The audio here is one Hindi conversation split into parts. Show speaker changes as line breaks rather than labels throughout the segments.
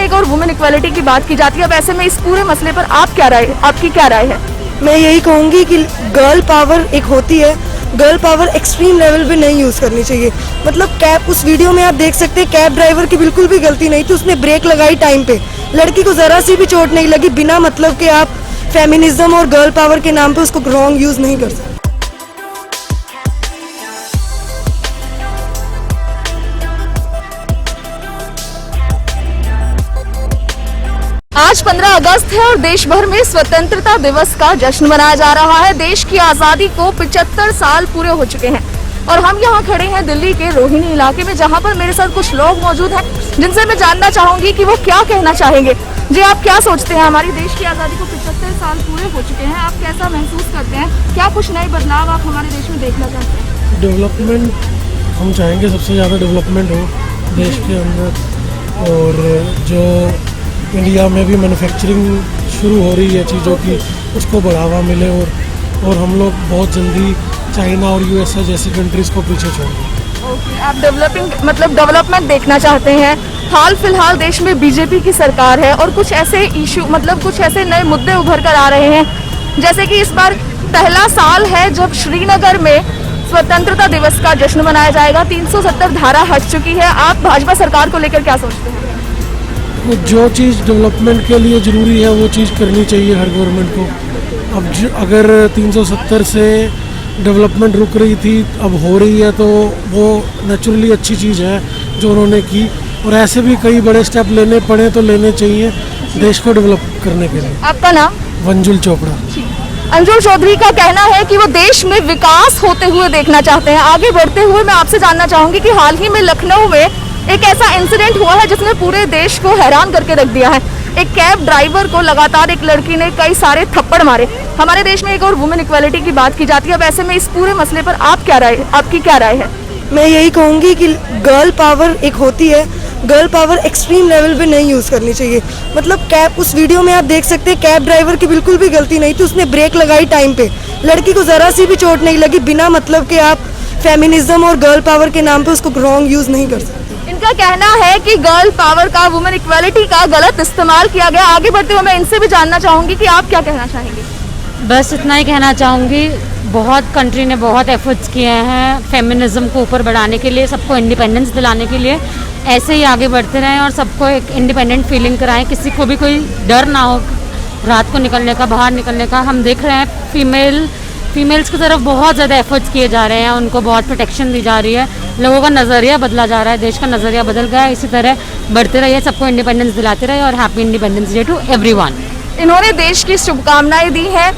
एक और वुमेन इक्वालिटी की बात की जाती है। अब ऐसे में इस पूरे मसले पर आपकी क्या राय है?
मैं यही कहूँगी कि गर्ल पावर एक होती है, गर्ल पावर एक्सट्रीम लेवल पे नहीं यूज़ करनी चाहिए। मतलब कैब, उस वीडियो में आप देख सकते हैं कैब ड्राइवर की बिल्कुल भी गलती नहीं थी, उसने ब्रेक लगाई टाइम पे, लड़की को ज़रा सी भी चोट नहीं लगी। बिना मतलब के आप फेमिनिज्म और गर्ल पावर के नाम पे उसको रॉन्ग यूज़ नहीं कर सकते।
आज 15 अगस्त है और देश भर में स्वतंत्रता दिवस का जश्न मनाया जा रहा है। देश की आज़ादी को 75 साल पूरे हो चुके हैं और हम यहाँ खड़े हैं दिल्ली के रोहिणी इलाके में, जहाँ पर मेरे साथ कुछ लोग मौजूद हैं जिनसे मैं जानना चाहूंगी कि वो क्या कहना चाहेंगे। जी, आप क्या सोचते हैं? हमारी देश की आज़ादी को 75 साल पूरे हो चुके हैं, आप कैसा महसूस करते हैं? क्या कुछ नए बदलाव आप हमारे देश में देखना चाहते हैं?
डेवलपमेंट हम चाहेंगे, सबसे ज़्यादा डेवलपमेंट हो देश के अंदर, और जो इंडिया में भी मैन्युफैक्चरिंग शुरू हो रही है चीज़ों की, उसको बढ़ावा मिले और हम लोग बहुत जल्दी चाइना और यूएसए जैसी कंट्रीज़ को पीछे छोड़ दें।
ओके, आप डेवलपमेंट देखना चाहते हैं। हाल फिलहाल देश में बीजेपी की सरकार है और कुछ ऐसे इशू कुछ ऐसे नए मुद्दे उभर कर आ रहे हैं, जैसे कि इस बार पहला साल है जब श्रीनगर में स्वतंत्रता दिवस का जश्न मनाया जाएगा। 370 धारा हट चुकी है। आप भाजपा सरकार को लेकर क्या सोचते हैं?
जो चीज़ डेवलपमेंट के लिए ज़रूरी है वो चीज़ करनी चाहिए हर गवर्नमेंट को। अब अगर 370 से डेवलपमेंट रुक रही थी, अब हो रही है, तो वो नेचुरली अच्छी चीज़ है जो उन्होंने की, और ऐसे भी कई बड़े स्टेप लेने पड़े तो लेने चाहिए देश को डेवलप करने के लिए।
आपका नाम?
वंजुल चोपड़ा।
अंजुल चौधरी का कहना है कि वो देश में विकास होते हुए देखना चाहते हैं। आगे बढ़ते हुए मैं आपसे जानना चाहूंगी कि हाल ही में लखनऊ में एक ऐसा इंसिडेंट हुआ है जिसने पूरे देश को हैरान करके रख दिया है। एक कैब ड्राइवर को लगातार एक लड़की ने कई सारे थप्पड़ मारे। हमारे देश में एक और वुमेन इक्वालिटी की बात की जाती है। अब ऐसे में इस पूरे मसले पर आपकी क्या राय है?
मैं यही कहूँगी कि गर्ल पावर एक होती है, गर्ल पावर एक्सट्रीम लेवल पे नहीं यूज़ करनी चाहिए। मतलब कैब, उस वीडियो में आप देख सकते हैं कैब ड्राइवर की बिल्कुल भी गलती नहीं थी, उसने ब्रेक लगाई टाइम पे, लड़की को ज़रा सी भी चोट नहीं लगी। बिना मतलब के आप फेमिनिज्म और गर्ल पावर के नाम पे उसको रॉन्ग यूज़ नहीं कर सकते।
इनका कहना है कि गर्ल पावर का, वुमेन इक्वालिटी का गलत इस्तेमाल किया गया। आगे बढ़ते हुए मैं इनसे भी जानना चाहूंगी कि आप क्या कहना चाहेंगे?
बस इतना ही कहना चाहूँगी, बहुत कंट्री ने बहुत एफर्ट्स किए हैं फेमिनिज्म को ऊपर बढ़ाने के लिए, सबको इंडिपेंडेंस दिलाने के लिए। ऐसे ही आगे बढ़ते रहें और सबको एक इंडिपेंडेंट फीलिंग कराएं, किसी को भी कोई डर ना हो रात को निकलने का, बाहर निकलने का। हम देख रहे हैं फीमेल्स की तरफ बहुत ज़्यादा एफर्ट्स किए जा रहे हैं, उनको बहुत प्रोटेक्शन दी जा रही है, लोगों का नज़रिया बदला जा रहा है, देश का नज़रिया बदल गया है। इसी तरह बढ़ते रहिए, सबको इंडिपेंडेंस दिलाते रहिए और happy independence day to everyone.
इन्होंने देश की शुभकामनाएं दी हैं,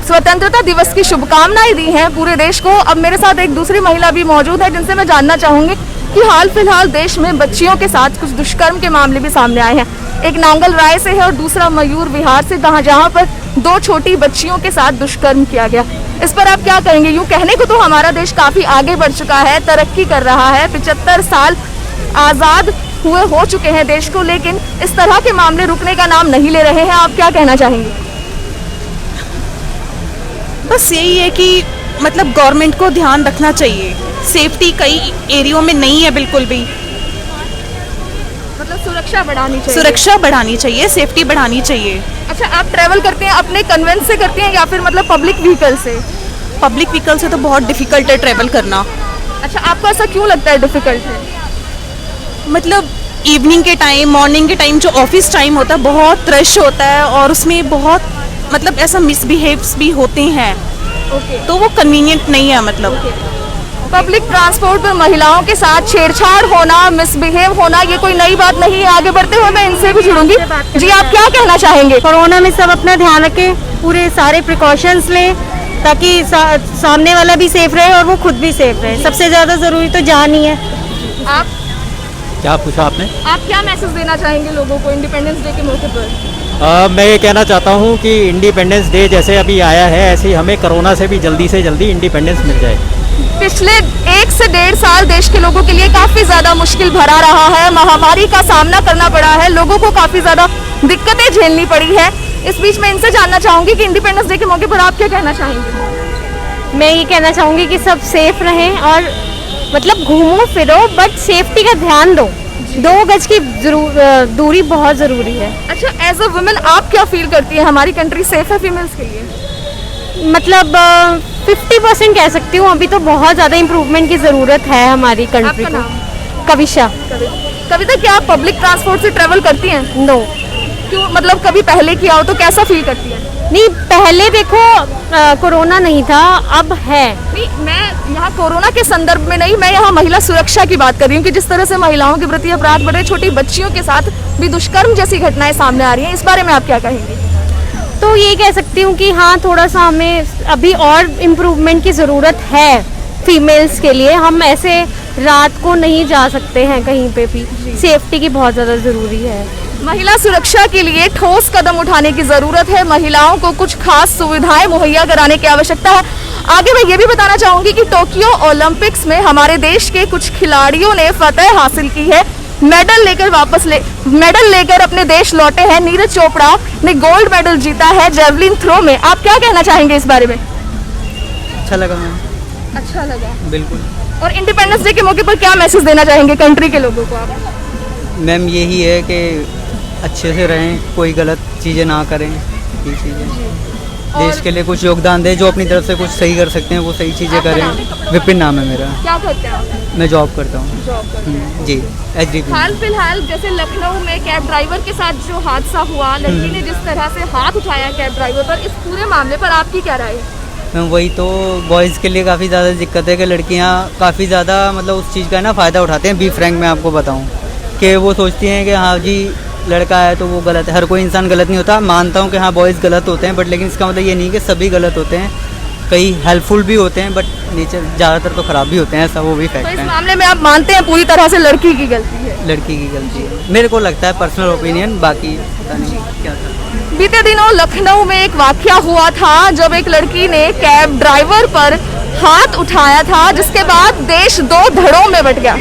स्वतंत्रता दिवस की शुभकामनाएं दी हैं पूरे देश को। अब मेरे साथ एक दूसरी महिला भी मौजूद है जिनसे मैं जानना चाहूंगी कि हाल फिलहाल देश में बच्चियों के साथ कुछ दुष्कर्म के मामले भी सामने आए हैं। एक नांगल राय से है और दूसरा मयूर विहार से, जहाँ पर 2 छोटी बच्चियों के साथ दुष्कर्म किया गया। इस पर आप क्या कहेंगे? यूँ कहने को तो हमारा देश काफी आगे बढ़ चुका है, तरक्की कर रहा है, 75 साल आजाद हुए हो चुके हैं देश को, लेकिन इस तरह के मामले रुकने का नाम नहीं ले रहे हैं। आप क्या कहना चाहेंगे?
बस यही है कि मतलब गवर्नमेंट को ध्यान रखना चाहिए, सेफ्टी कई एरियो में नहीं है बिल्कुल भी,
मतलब सुरक्षा
बढ़ानी चाहिए, सेफ्टी बढ़ानी चाहिए।
अच्छा, आप ट्रैवल करते हैं अपने कन्वेंस से करते हैं या फिर मतलब पब्लिक व्हीकल से?
पब्लिक व्हीकल से तो बहुत डिफिकल्ट है ट्रैवल करना।
अच्छा, आपको ऐसा क्यों लगता है डिफिकल्ट है?
मतलब इवनिंग के टाइम, मॉर्निंग के टाइम जो ऑफिस टाइम होता है बहुत रश होता है और उसमें बहुत मतलब ऐसा मिसबिहेव्स भी होते हैं। तो वो कन्वीनियंट नहीं है। मतलब
पब्लिक ट्रांसपोर्ट पर महिलाओं के साथ छेड़छाड़ होना, मिसबिहेव होना, ये कोई नई बात नहीं है। आगे बढ़ते हुए मैं इनसे भी जुड़ूंगी। जी, आप क्या कहना चाहेंगे?
कोरोना में सब अपना ध्यान रखें, पूरे सारे प्रिकॉशंस लें ताकि सामने वाला भी सेफ रहे और वो खुद भी सेफ रहे। सबसे ज़्यादा ज़रूरी तो जान ही है।
आप
क्या पूछा आपने?
आप क्या मैसेज देना चाहेंगे लोगों को इंडिपेंडेंस डे के मौके पर?
मैं ये कहना चाहता हूँ कि इंडिपेंडेंस डे जैसे अभी आया है, ऐसे ही हमें कोरोना से भी जल्दी इंडिपेंडेंस मिल जाए।
पिछले 1 से 1.5 साल देश के लोगों के लिए काफी ज्यादा मुश्किल भरा रहा है। महामारी का सामना करना पड़ा है, लोगों को काफी ज्यादा दिक्कतें झेलनी पड़ी है। इस बीच में इनसे जानना चाहूंगी कि इंडिपेंडेंस डे के मौके पर आप क्या कहना चाहेंगे?
मैं ये कहना चाहूँगी कि सब सेफ रहें और मतलब घूमो फिरो बट सेफ्टी का ध्यान दो। 2 गज की दूरी बहुत ज़रूरी है।
अच्छा, एज अ वुमेन आप क्या फील करती हैं, हमारी कंट्री सेफ है फीमेल्स के लिए?
मतलब 50% कह सकती हूँ, अभी तो बहुत ज़्यादा इम्प्रूवमेंट की ज़रूरत है हमारी कंट्री
आपका
को। कविशा।
कविता, क्या आप पब्लिक ट्रांसपोर्ट से ट्रेवल करती हैं?
नो।
क्यों, मतलब कभी पहले किया हो तो कैसा फील करती हैं?
नहीं, पहले देखो कोरोना नहीं था, अब है।
नहीं, मैं यहाँ कोरोना के संदर्भ में नहीं, मैं यहाँ महिला सुरक्षा की बात कर रही हूँ कि जिस तरह से महिलाओं के प्रति अपराध बढ़ रहे, छोटी बच्चियों के साथ भी दुष्कर्म जैसी घटनाएं सामने आ रही हैं, इस बारे में आप क्या कहेंगी?
तो ये कह सकती हूँ कि हाँ, थोड़ा सा हमें अभी और इम्प्रूवमेंट की ज़रूरत है फीमेल्स के लिए। हम ऐसे रात को नहीं जा सकते हैं कहीं पे भी, सेफ्टी की बहुत ज़्यादा ज़रूरी है।
महिला सुरक्षा के लिए ठोस कदम उठाने की जरूरत है, महिलाओं को कुछ खास सुविधाएं मुहैया कराने की आवश्यकता है। आगे मैं ये भी बताना चाहूंगी कि टोक्यो ओलंपिक्स में हमारे देश के कुछ खिलाड़ियों ने फतह हासिल की है, मेडल लेकर अपने देश लौटे हैं। नीरज चोपड़ा ने गोल्ड मेडल जीता है जेवलिन थ्रो में। आप क्या कहना चाहेंगे इस बारे में?
अच्छा लगा मैम।
अच्छा लगा,
बिल्कुल।
और इंडिपेंडेंस डे के मौके पर क्या मैसेज देना चाहेंगे कंट्री के लोगों को आप?
मैम यही है कि अच्छे से रहें, कोई गलत चीज़ें ना करें, ये चीज़ें देश के लिए कुछ योगदान दें, जो अपनी तरफ से कुछ सही कर सकते हैं वो सही चीज़ें करें। विपिन नाम है मेरा।
क्या करते हैं आप?
मैं जॉब करता हूँ। जी, एचडीपी।
हाल फिलहाल जैसे लखनऊ में कैब ड्राइवर के साथ जो हादसा हुआ, लड़की ने जिस तरह से हाथ उठाया कैब ड्राइवर पर, इस पूरे मामले पर आपकी क्या राय है?
मैम वही तो, बॉयज़ के लिए काफ़ी ज़्यादा दिक्कत है कि लड़कियाँ काफ़ी ज़्यादा मतलब उस चीज़ का ना फ़ायदा उठाते हैं। बी फ्रैंक मैं आपको बताऊँ कि वो सोचती हैं कि हाँ जी लड़का है तो वो गलत है। हर कोई इंसान गलत नहीं होता, मानता हूँ कि हाँ बॉयज़ गलत होते हैं, बट लेकिन इसका मतलब ये नहीं कि सभी गलत होते हैं। कई हेल्पफुल भी होते हैं, बट नेचर ज़्यादातर तो ख़राब भी होते हैं, ऐसा वो भी
तो
फैक्ट
इस
है।
मामले में आप मानते हैं पूरी तरह से लड़की की गलती है?
लड़की की गलती है मेरे को लगता है, पर्सनल ओपिनियन, बाकी पता नहीं क्या था।
बीते दिनों लखनऊ में एक वाकया हुआ था जब एक लड़की ने कैब ड्राइवर पर हाथ उठाया था, जिसके बाद देश 2 धड़ों में बंट गया।